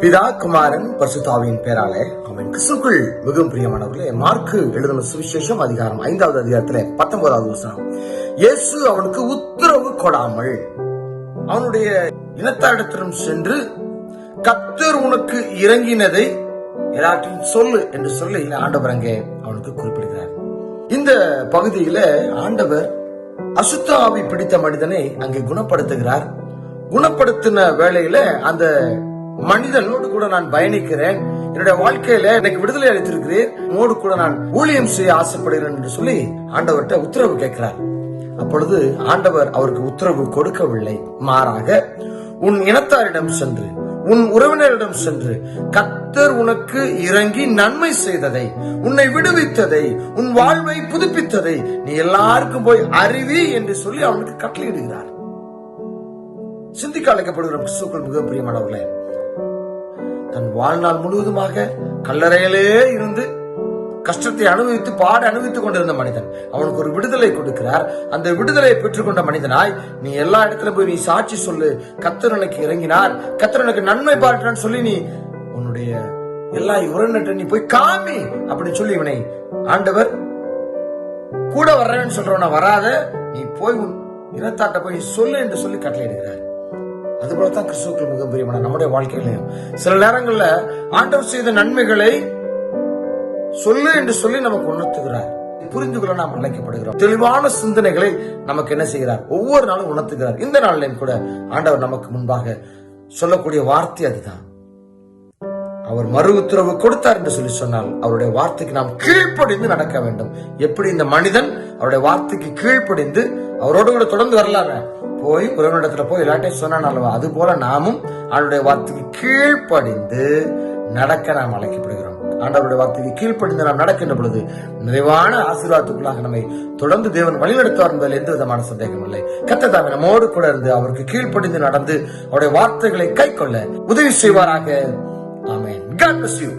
பிதா குமாரன் பரிசுத்தாவியின் பேராலே அவன் கிறிஸ்துவுக்குள் மிகவும் பிரியமானவர்களே, மார்க்கு எழுதின சுவிசேஷம் அதிகாரம் 5வது அதிகாரத்திலே 19வது வசனம். இயேசு அவனுக்கு உத்தரவு கொடாமல் அவனுடைய இனத்தாரிடத்திலும் சென்று கர்த்தர் உனக்கு இறங்கினதை எல்லாத்தையும் சொல்லு என்று சொல்லி ஆண்டவர் அங்கே அவனுக்கு குறிப்பிடுகிறார். இந்த பகுதியில ஆண்டவர் அசுத்த ஆவி பிடித்த மனிதனை அங்கே குணப்படுத்துகிறார். குணப்படுத்தின வேளையில அந்த மனிதனோடு கூட நான் பயணிக்கிறேன், என்னுடைய வாழ்க்கையில எனக்கு விடுதலை அளித்திருக்கிறேன், உன்னோடு கூட நான் ஊழியம் செய்ய ஆசைப்படுகிறேன் என்று சொல்லி ஆண்டவர்கிட்ட உத்தரவு கேட்கிறார். அப்பொழுது ஆண்டவர் அவருக்கு உத்தரவு கொடுக்கவில்லை, மாறாக உன் இனத்தாரிடம் சென்று உன் உறவினரிடம் சென்று கர்த்தர் உனக்கு இறங்கி நன்மை செய்ததை, உன்னை விடுவித்ததை, உன் வாழ்வை புதுப்பித்ததை நீ எல்லாருக்கும் போய் அறிவி என்று சொல்லி அவனுக்கு கட்டளையிடுகிறார். சிந்திக்க அழைக்கப்படுகிற கிறிஸ்துவுக்குள் மிக பிரியமானவர்களே, தன் வாழ்நாள் முழுவதுமாக கல்லறையிலே இருந்து கஷ்டத்தை அனுபவித்து பாட அனுபவித்துக் கொண்டிருந்த மனிதன் அவனுக்கு ஒரு விடுதலை கொடுக்கிறார். அந்த விடுதலை பெற்றுக்கொண்ட மனிதனாய் நீ எல்லா இடத்துல போய் நீ சாட்சி சொல்லு, கர்த்தர் எனக்கு இறங்கினார், கர்த்தர் எனக்கு நன்மை பாராட்டினான்னு சொல்லி நீ உன்னுடைய எல்லா உறவினர்கிட்ட நீ போய் காமி அப்படின்னு சொல்லி இவனை ஆண்டவர் கூட வர்றேன்னு சொல்றவன வராத, நீ போய் உன் இனத்தாட்ட போய் சொல்லு என்று சொல்லி கட்டளையிடுகிறார். அதுபோலதான் கிறிஸ்துவுக்குள் மிக பிரியமான நம்முடைய வாழ்க்கையிலையும் சில நேரங்கள்ல ஆண்டவர் செய்த நன்மைகளை சொல்லு என்று சொல்லி நமக்கு உணர்த்துகிறார். புரிந்து கொள்ள நாம் அழைக்கப்படுகிறோம். தெளிவான சிந்தனைகளை நமக்கு என்ன செய்கிறார், ஒவ்வொரு நாளும் உணர்த்துகிறார். இந்த நாளிலும் கூட ஆண்டவர் நமக்கு முன்பாக சொல்லக்கூடிய வார்த்தை அதுதான். அவர் மறு உத்தரவு கொடுத்தார் என்று சொல்லி சொன்னால் அவருடைய வார்த்தைக்கு நாம் கீழ்ப்படிந்து நடக்க வேண்டும். எப்படி இந்த மனிதன் அவருடைய வார்த்தைக்கு கீழ்ப்படிந்து அவரோடு கூட தொடர்ந்து வரலாறு போய் உறவினிடத்துல போய் எல்லாட்டையும் சொன்னான், அது போல நாமும் அவருடைய வார்த்தைக்கு கீழ்ப்படிந்து நடக்க நாம் அழைக்கப்படுகிறோம். ஆண்டவருடைய வார்த்தைக்கு கீழ்ப்படிந்து நாம் நடக்கின்ற பொழுது நிறைவான ஆசீர்வாதத்துக்குள்ளாக நம்மை தொடர்ந்து தேவன் வழிநடத்துவார் என்பதில் எந்த விதமான சந்தேகம் இல்லை. கர்த்தர் தாமே நம்மோடு கூட இருந்து அவருக்கு கீழ்ப்படிந்து நடந்து அவருடைய வார்த்தைகளை கைக்கொள்ள உதவி செய்வாராக. ஆமென். God bless you.